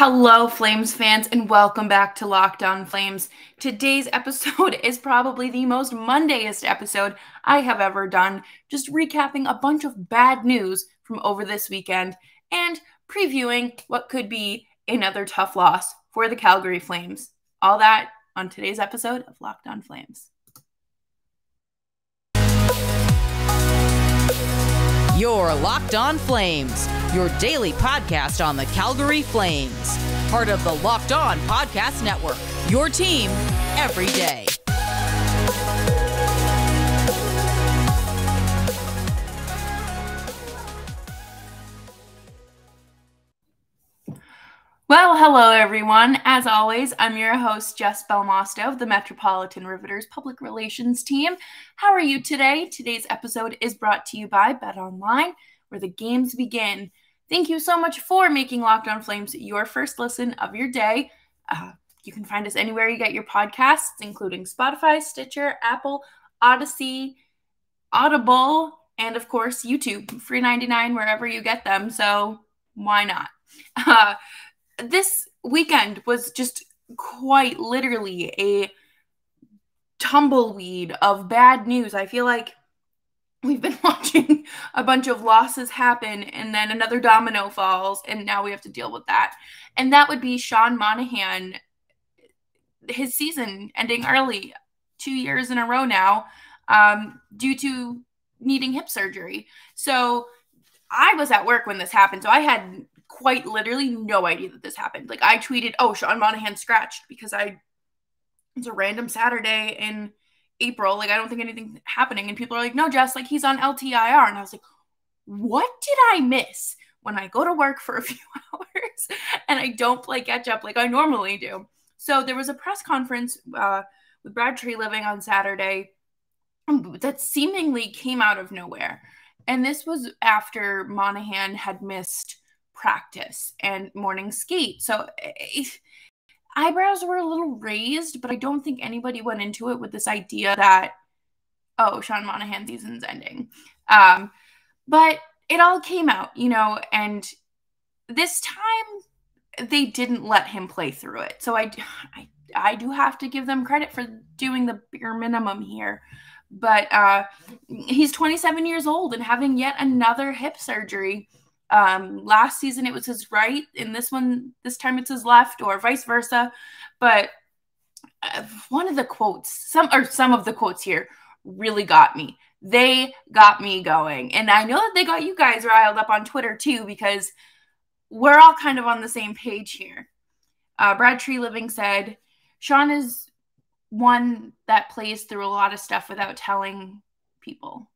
Hello, Flames fans, and welcome back to Locked On Flames. Today's episode is probably the most Mondayest episode I have ever done, just recapping a bunch of bad news from over this weekend and previewing what could be another tough loss for the Calgary Flames. All that on today's episode of Locked On Flames. You're Locked On Flames, your daily podcast on the Calgary Flames. Part of the Locked On Podcast Network, your team every day. Well, hello everyone. As always, I'm your host, Jess Belmosto of the Metropolitan Riveters Public Relations team. How are you today? Today's episode is brought to you by BetOnline, where the games begin. Thank you so much for making Locked On Flames your first listen of your day. You can find us anywhere you get your podcasts, including Spotify, Stitcher, Apple, Odyssey, Audible, and of course, YouTube. Free $99 wherever you get them, so why not? This weekend was just quite literally a tumbleweed of bad news. I feel like we've been watching a bunch of losses happen and then another domino falls and now we have to deal with that. And that would be Sean Monahan, his season ending early 2 years in a row now due to needing hip surgery. So I was at work when this happened, so I had quite literally no idea that this happened. Like, I tweeted, oh, Sean Monahan scratched, because it's a random Saturday in April. Like, I don't think anything happening. And people are like, no, Jess, like, he's on LTIR. And I was like, what did I miss when I go to work for a few hours and I don't play catch up like I normally do? So there was a press conference with Brad Treliving on Saturday that seemingly came out of nowhere. And this was after Monahan had missed practice and morning skate. So eyebrows were a little raised, but I don't think anybody went into it with this idea that, oh, Sean Monahan's season's ending. But it all came out, and this time they didn't let him play through it. So I do have to give them credit for doing the bare minimum here. But he's 27 years old and having yet another hip surgery. Last season it was his right, and this time it's his left, or vice versa. But one of the quotes, some of the quotes here really got me. They got me going. And I know that they got you guys riled up on Twitter too, because we're all kind of on the same page here. Brad Treliving said, Sean is one that plays through a lot of stuff without telling people.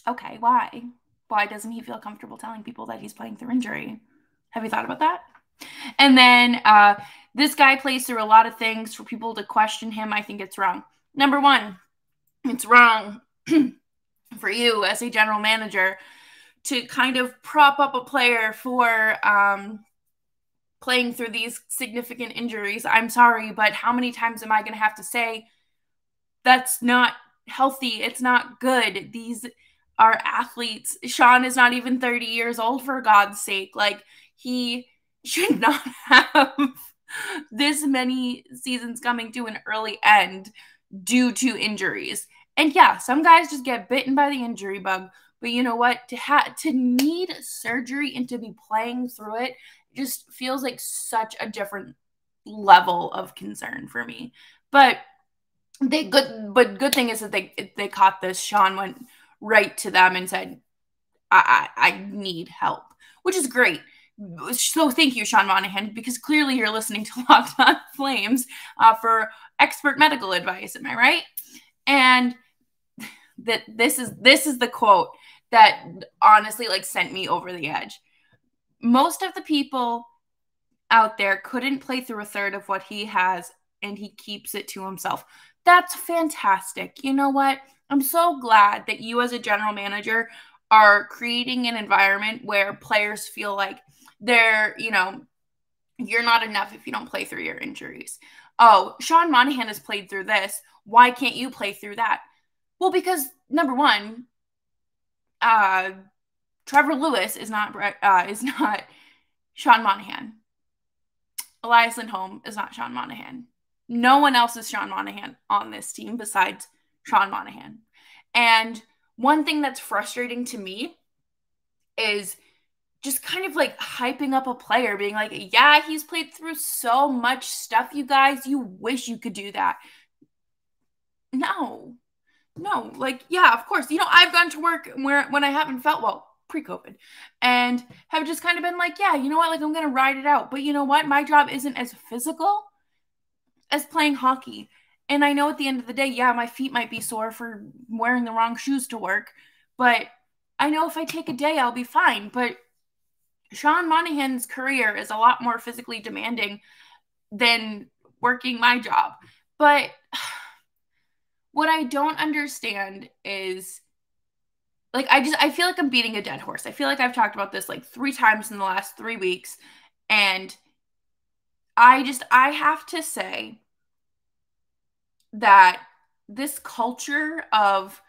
Okay, why? Why doesn't he feel comfortable telling people that he's playing through injury? Have you thought about that? And then this guy plays through a lot of things. For people to question him, I think it's wrong. Number one, it's wrong for you as a general manager to kind of prop up a player for playing through these significant injuries. I'm sorry, but how many times am I going to have to say that's not healthy? It's not good. These are athletes. Sean is not even 30 years old, for God's sake. Like, he should not have this many seasons coming to an early end due to injuries. And yeah, some guys just get bitten by the injury bug. But you know what? To need surgery and to be playing through it just feels like such a different level of concern for me. But good thing is that they caught this. Sean went right to them and said, I need help, which is great. So thank you, Sean Monahan, because clearly you're listening to Locked On Flames for expert medical advice. Am I right? And that this is the quote that honestly sent me over the edge. Most of the people out there couldn't play through a third of what he has, and he keeps it to himself. That's fantastic. You know what? I'm so glad that you as a general manager are creating an environment where players feel like they're, you're not enough if you don't play through your injuries. Oh, Sean Monahan has played through this. Why can't you play through that? Well, because number one, Trevor Lewis is not Sean Monahan. Elias Lindholm is not Sean Monahan. No one else is Sean Monahan on this team besides Sean Monahan. And one thing that's frustrating to me is just kind of like hyping up a player, being like, yeah, he's played through so much stuff, you guys. You wish you could do that. No, like, yeah, of course. I've gone to work when I haven't felt well, pre-COVID, and have just kind of been like, yeah, you know what? Like, I'm going to ride it out. But you know what? My job isn't as physical as playing hockey. And I know at the end of the day, yeah, my feet might be sore for wearing the wrong shoes to work, but I know if I take a day, I'll be fine. But Sean Monahan's career is a lot more physically demanding than working my job. But what I don't understand is, like, I feel like I'm beating a dead horse. I feel like I've talked about this like 3 times in the last 3 weeks. And I have to say that this culture of,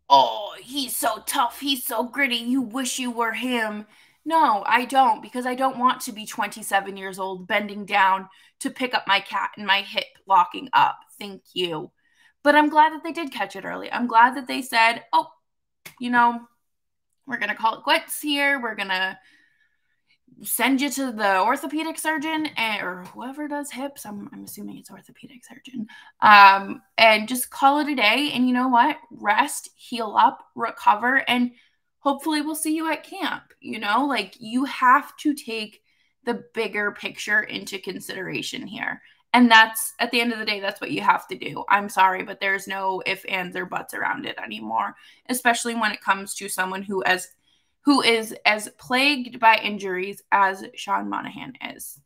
oh, he's so tough, he's so gritty, you wish you were him. No, I don't, because I don't want to be 27 years old bending down to pick up my cat and my hip locking up. Thank you. But I'm glad that they did catch it early. I'm glad that they said, oh, we're going to call it quits here. We're going to send you to the orthopedic surgeon or whoever does hips. I'm assuming it's orthopedic surgeon. And just call it a day. And you know what? Rest, heal up, recover, and hopefully we'll see you at camp. Like, you have to take the bigger picture into consideration here. And that's, at the end of the day, that's what you have to do. I'm sorry, but there's no ifs, ands, or buts around it anymore, especially when it comes to someone who is as plagued by injuries as Sean Monahan is.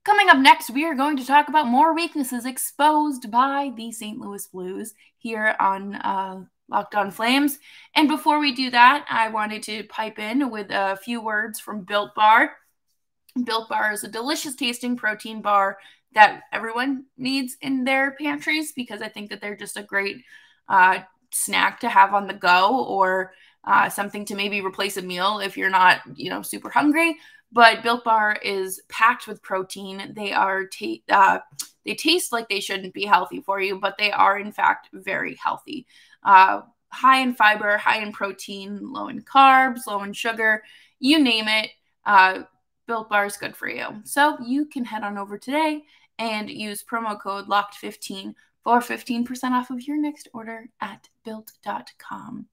Coming up next, we are going to talk about more weaknesses exposed by the St. Louis Blues here on Locked On Flames. And before we do that, I wanted to pipe in with a few words from Built Bar. Built Bar is a delicious tasting protein bar that everyone needs in their pantries, because I think that they're just a great snack to have on the go, or something to maybe replace a meal if you're not, super hungry. But Built Bar is packed with protein. They are they taste like they shouldn't be healthy for you, but they are in fact very healthy. High in fiber, high in protein, low in carbs, low in sugar, you name it. Built Bar is good for you. So you can head on over today and use promo code LOCKED15 for 15% off of your next order at built.com.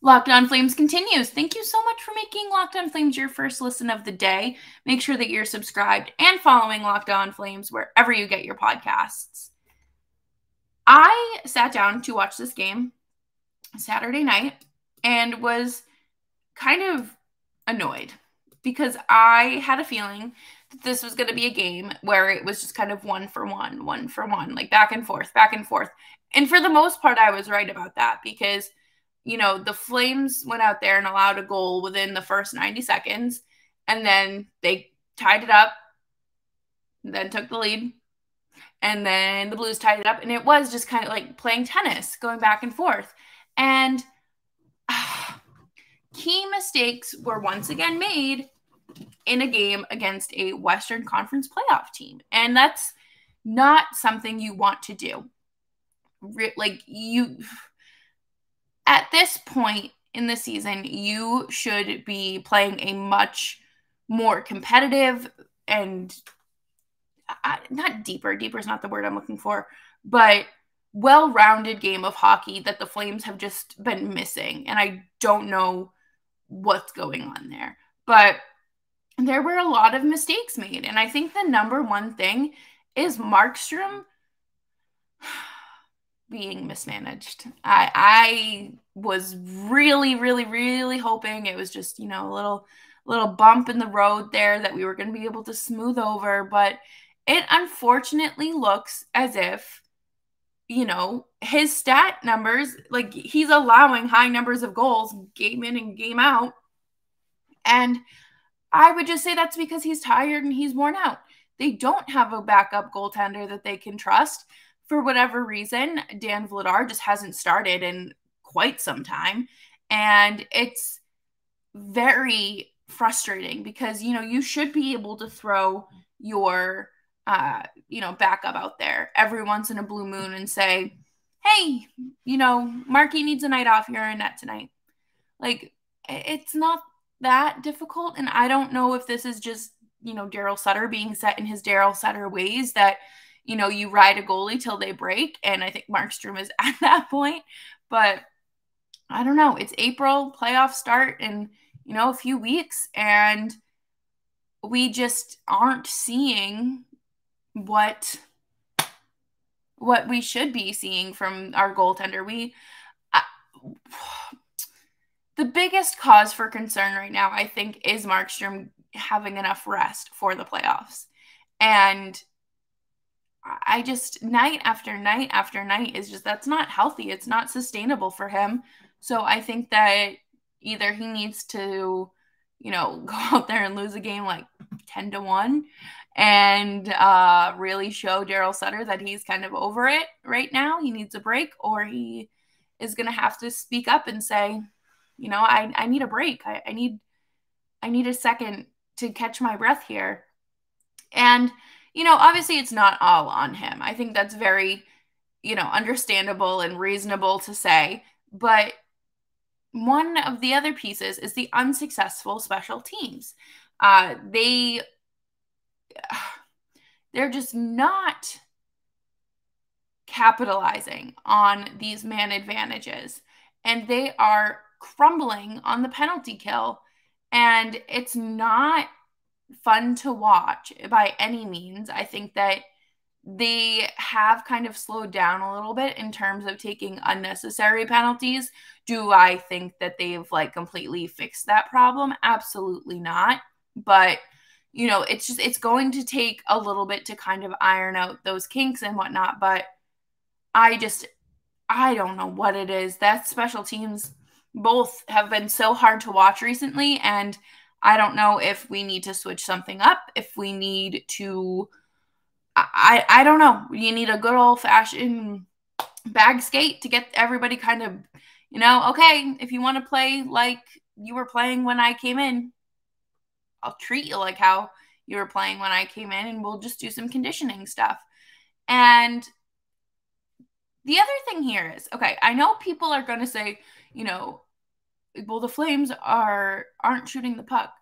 Locked On Flames continues. Thank you so much for making Locked On Flames your first listen of the day. Make sure that you're subscribed and following Locked On Flames wherever you get your podcasts. I sat down to watch this game Saturday night and was kind of annoyed, because I had a feeling that this was going to be a game where it was just kind of one for one, like back and forth. And for the most part, I was right about that, because the Flames went out there and allowed a goal within the first 90 seconds, and then they tied it up, then took the lead, and then the Blues tied it up, and it was just kind of like playing tennis, going back and forth. And key mistakes were once again made in a game against a Western Conference playoff team, and that's not something you want to do. At this point in the season, you should be playing a much more competitive and not deeper is not the word I'm looking for, but well-rounded game of hockey that the Flames have just been missing. And I don't know what's going on there. But there were a lot of mistakes made. And I think the number one thing is Markstrom being mismanaged. I was really, really, really hoping it was just, a little bump in the road there that we were going to be able to smooth over. But it unfortunately looks as if, his stat numbers, like, he's allowing high numbers of goals game in and game out. And I would just say that's because he's tired and he's worn out. They don't have a backup goaltender that they can trust. For whatever reason, Dan Vladar just hasn't started in quite some time. And it's very frustrating because, you should be able to throw your, backup out there every once in a blue moon and say, hey, Marky needs a night off. You're in net tonight. Like, it's not that difficult. And I don't know if this is just, Daryl Sutter being set in his Daryl Sutter ways that, you ride a goalie till they break. And I think Markstrom is at that point. But I don't know. It's April, playoffs start in, a few weeks. And we just aren't seeing what we should be seeing from our goaltender. The biggest cause for concern right now, I think, is Markstrom having enough rest for the playoffs. And I just, night after night after night, is just, that's not healthy. It's not sustainable for him. So I think that either he needs to, go out there and lose a game like 10-1 and really show Daryl Sutter that he's kind of over it right now. He needs a break, or he is going to have to speak up and say, I need a break. I need a second to catch my breath here. And, obviously it's not all on him. I think that's very, understandable and reasonable to say. But one of the other pieces is the unsuccessful special teams. They're just not capitalizing on these man advantages. And they are crumbling on the penalty kill. And it's not fun to watch by any means. I think that they have kind of slowed down a little bit in terms of taking unnecessary penalties. Do I think that they've completely fixed that problem? Absolutely not. But, it's going to take a little bit to kind of iron out those kinks and whatnot. But I don't know what it is. That special teams both have been so hard to watch recently. And I don't know if we need to switch something up, if we need to, I don't know. You need a good old-fashioned bag skate to get everybody kind of, okay, if you want to play like you were playing when I came in, I'll treat you like how you were playing when I came in, and we'll just do some conditioning stuff. And the other thing here is, okay, I know people are going to say, well, the Flames aren't shooting the puck.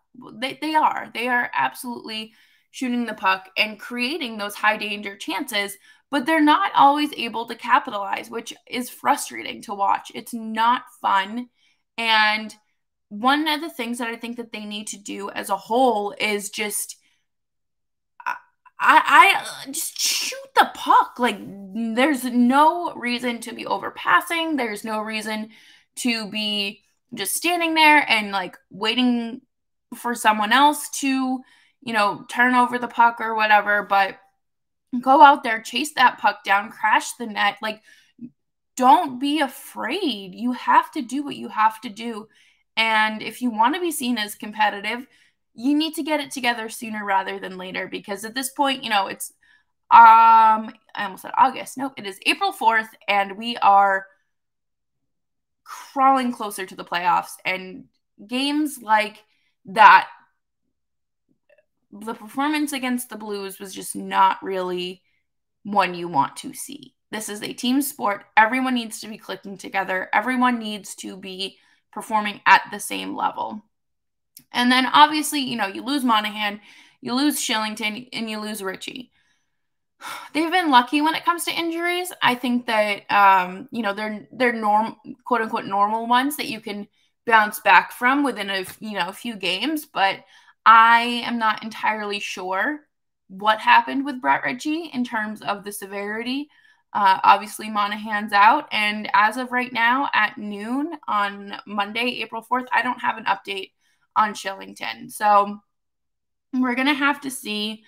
They are. They are absolutely shooting the puck and creating those high danger chances, but they're not always able to capitalize, which is frustrating to watch. It's not fun. And one of the things that I think that they need to do as a whole is just just shoot the puck. There's no reason to be overpassing. There's no reason to be just standing there and waiting for someone else to, turn over the puck or whatever, but go out there, chase that puck down, crash the net. Don't be afraid. You have to do what you have to do. And if you want to be seen as competitive, you need to get it together sooner rather than later, because at this point, it's, I almost said August. Nope, it is April 4th, and we are crawling closer to the playoffs. And games like that, the performance against the Blues was just not really one you want to see. This is a team sport. Everyone needs to be clicking together. Everyone needs to be performing at the same level. And then obviously, you lose Monahan, you lose Shillington, and you lose Ritchie. They've been lucky when it comes to injuries. I think that, they're quote unquote normal ones that you can bounce back from within a few games. But I am not entirely sure what happened with Brett Ritchie in terms of the severity. Obviously, Monahan's out. And as of right now at noon on Monday, April 4th, I don't have an update on Shillington. So we're going to have to see.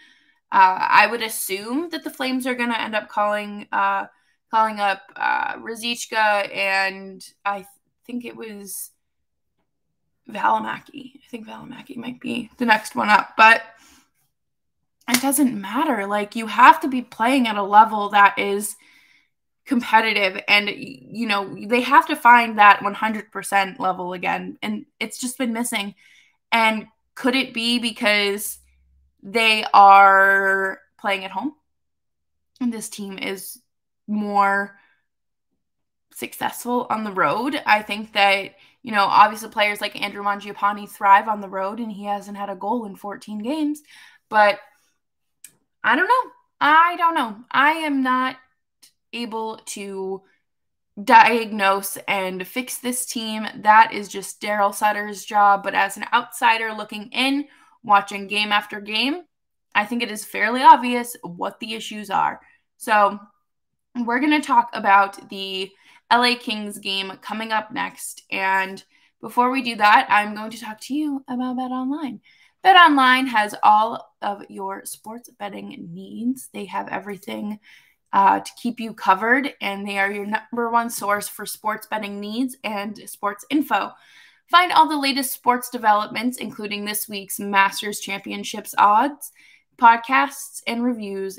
I would assume that the Flames are going to end up calling up Ruzicka, and I think it was Valimaki. I think Valimaki might be the next one up, but it doesn't matter. You have to be playing at a level that is competitive, and they have to find that 100% level again, and it's just been missing. And Could it be because they are playing at home and this team is more successful on the road? I think that, obviously players like Andrew Mangiapane thrive on the road, and he hasn't had a goal in 14 games. But I don't know. I am not able to diagnose and fix this team. That is just Daryl Sutter's job. But as an outsider looking in, watching game after game, I think it is fairly obvious what the issues are. So we're going to talk about the LA Kings game coming up next. And before we do that, I'm going to talk to you about BetOnline. BetOnline has all of your sports betting needs. They have everything to keep you covered, and they are your number one source for sports betting needs and sports info. Find all the latest sports developments, including this week's Masters Championships odds, podcasts, and reviews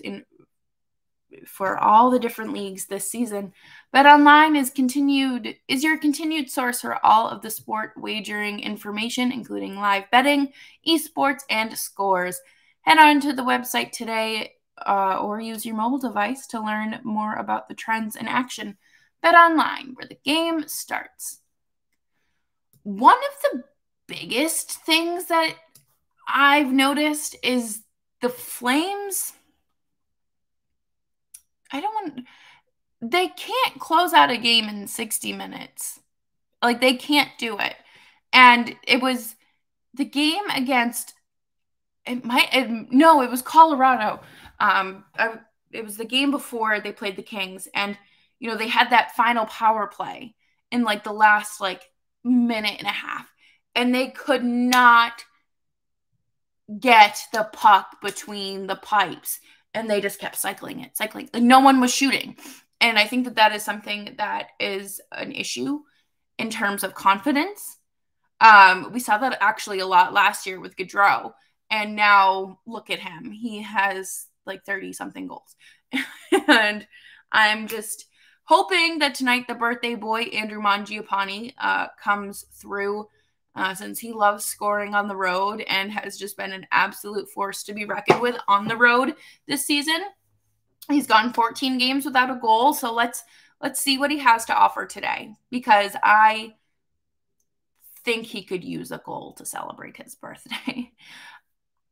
for all the different leagues this season. BetOnline is your continued source for all of the sport wagering information, including live betting, esports, and scores. Head on to the website today or use your mobile device to learn more about the trends in action. BetOnline, where the game starts. One of the biggest things that I've noticed is the Flames. They can't close out a game in 60 minutes. Like, they can't do it. And it was the game against, it was Colorado. It was the game before they played the Kings. And, they had that final power play in like the last minute and a half. And they could not get the puck between the pipes. And they just kept cycling. Like, no one was shooting. And I think that is something that is an issue in terms of confidence. We saw that actually a lot last year with Gaudreau. And now look at him. He has 30-something goals. And I'm just hoping that tonight the birthday boy, Andrew Mangiapane, comes through since he loves scoring on the road and has just been an absolute force to be reckoned with on the road this season. He's gone 14 games without a goal, so let's see what he has to offer today, because I think he could use a goal to celebrate his birthday.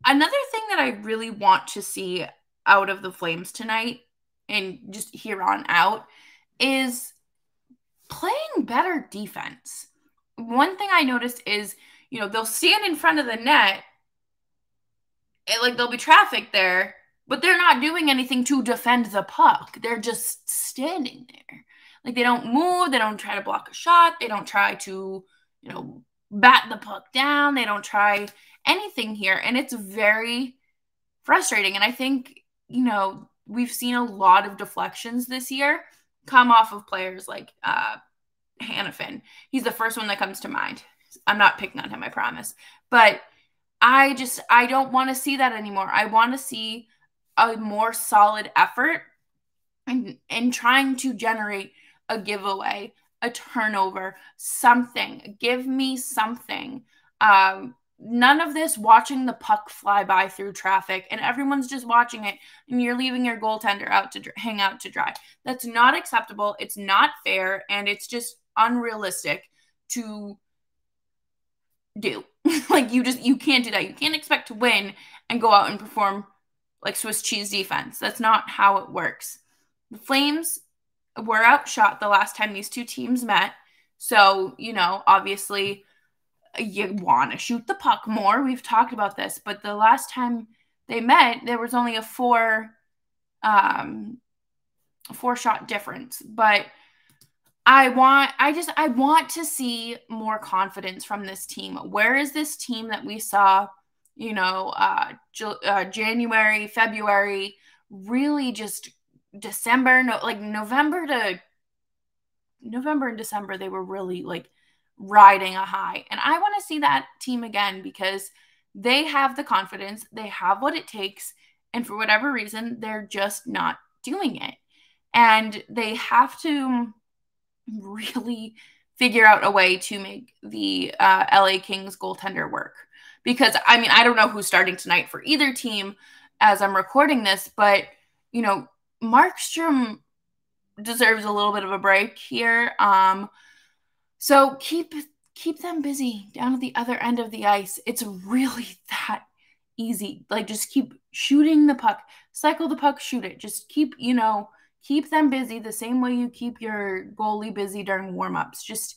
Another thing that I really want to see out of the Flames tonight and just here on out is playing better defense. One thing I noticed is, they'll stand in front of the net, and there'll be traffic there, but they're not doing anything to defend the puck. They're just standing there. They don't move. They don't try to block a shot. They don't try to, bat the puck down. They don't try anything here. And it's very frustrating. And I think, we've seen a lot of deflections this year come off of players like Hanifin. He's the first one that comes to mind. I'm not picking on him, I promise. But I don't want to see that anymore. I want to see a more solid effort and trying to generate a giveaway, a turnover, something. Give me something. None of this watching the puck fly by through traffic and everyone's just watching it and you're leaving your goaltender out to hang out to dry. That's not acceptable. It's not fair. And it's just unrealistic to do. You can't do that. You can't expect to win and go out and perform like Swiss cheese defense. That's not how it works. The Flames were outshot the last time these two teams met. So, obviously you want to shoot the puck more. We've talked about this, but the last time they met, there was only a four shot difference. But I want to see more confidence from this team. Where is this team that we saw, January, February, really just December, November and December, they were really riding a high. And I want to see that team again because they have the confidence, they have what it takes, and for whatever reason, they're just not doing it. And they have to really figure out a way to make the LA Kings goaltender work, because, I mean, I don't know who's starting tonight for either team as I'm recording this, but, you know, Markstrom deserves a little bit of a break here. So keep them busy down at the other end of the ice. It's really that easy. Like, just keep shooting the puck, cycle the puck, shoot it. Just keep them busy the same way you keep your goalie busy during warmups. Just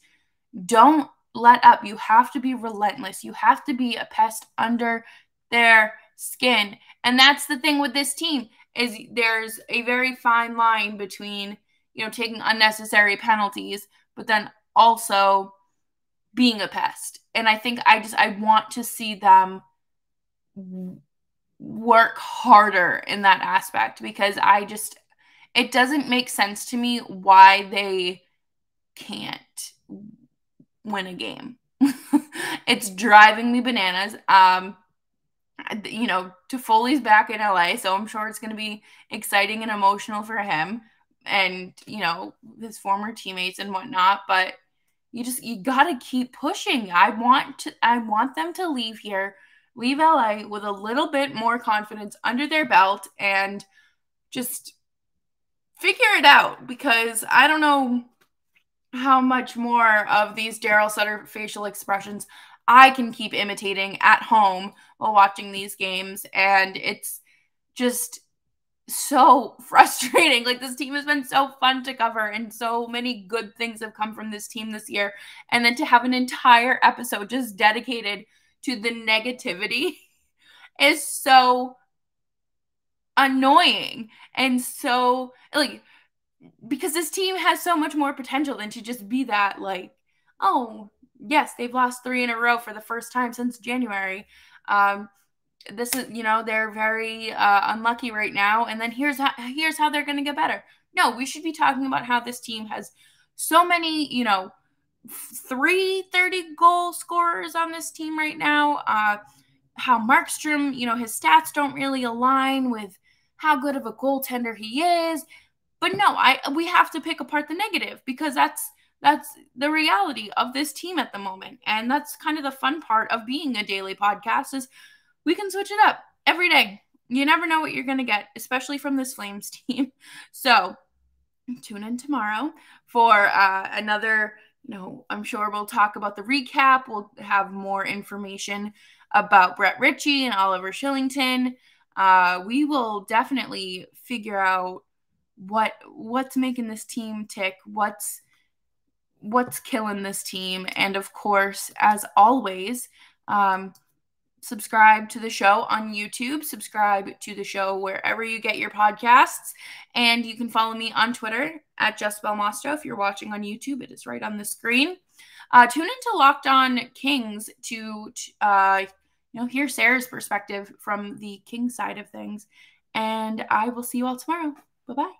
don't let up. You have to be relentless. You have to be a pest under their skin. And that's the thing with this team, is there's a very fine line between, taking unnecessary penalties, but then also being a pest. And I think I want to see them work harder in that aspect, because it doesn't make sense to me why they can't win a game. It's driving me bananas. Toffoli's back in LA, so I'm sure it's going to be exciting and emotional for him and, his former teammates and whatnot, but you got to keep pushing. I want them to leave LA with a little bit more confidence under their belt and just figure it out, because I don't know how much more of these Daryl Sutter facial expressions I can keep imitating at home while watching these games. And it's just so frustrating. Like, this team has been so fun to cover, and so many good things have come from this team this year. And then to have an entire episode just dedicated to the negativity is so annoying. And so, like, because this team has so much more potential than to just be that, like, oh, yes, they've lost 3 in a row for the first time since January. This is, they're very unlucky right now, and then here's how they're going to get better. No, we should be talking about how this team has so many, 330 goal scorers on this team right now. How Markstrom, his stats don't really align with how good of a goaltender he is. But no, we have to pick apart the negative, because that's the reality of this team at the moment. And that's kind of the fun part of being a daily podcast, is we can switch it up every day. You never know what you're going to get, especially from this Flames team. So tune in tomorrow for another, I'm sure we'll talk about the recap. We'll have more information about Brett Ritchie and Oliver Shillington. We will definitely figure out what's making this team tick, what's killing this team. And of course, as always, subscribe to the show on YouTube, subscribe to the show wherever you get your podcasts, and you can follow me on Twitter at Jess Belmosto. If you're watching on YouTube, it is right on the screen. Tune into Locked On Kings to hear Sarah's perspective from the Kings side of things, and I will see you all tomorrow. Bye-bye.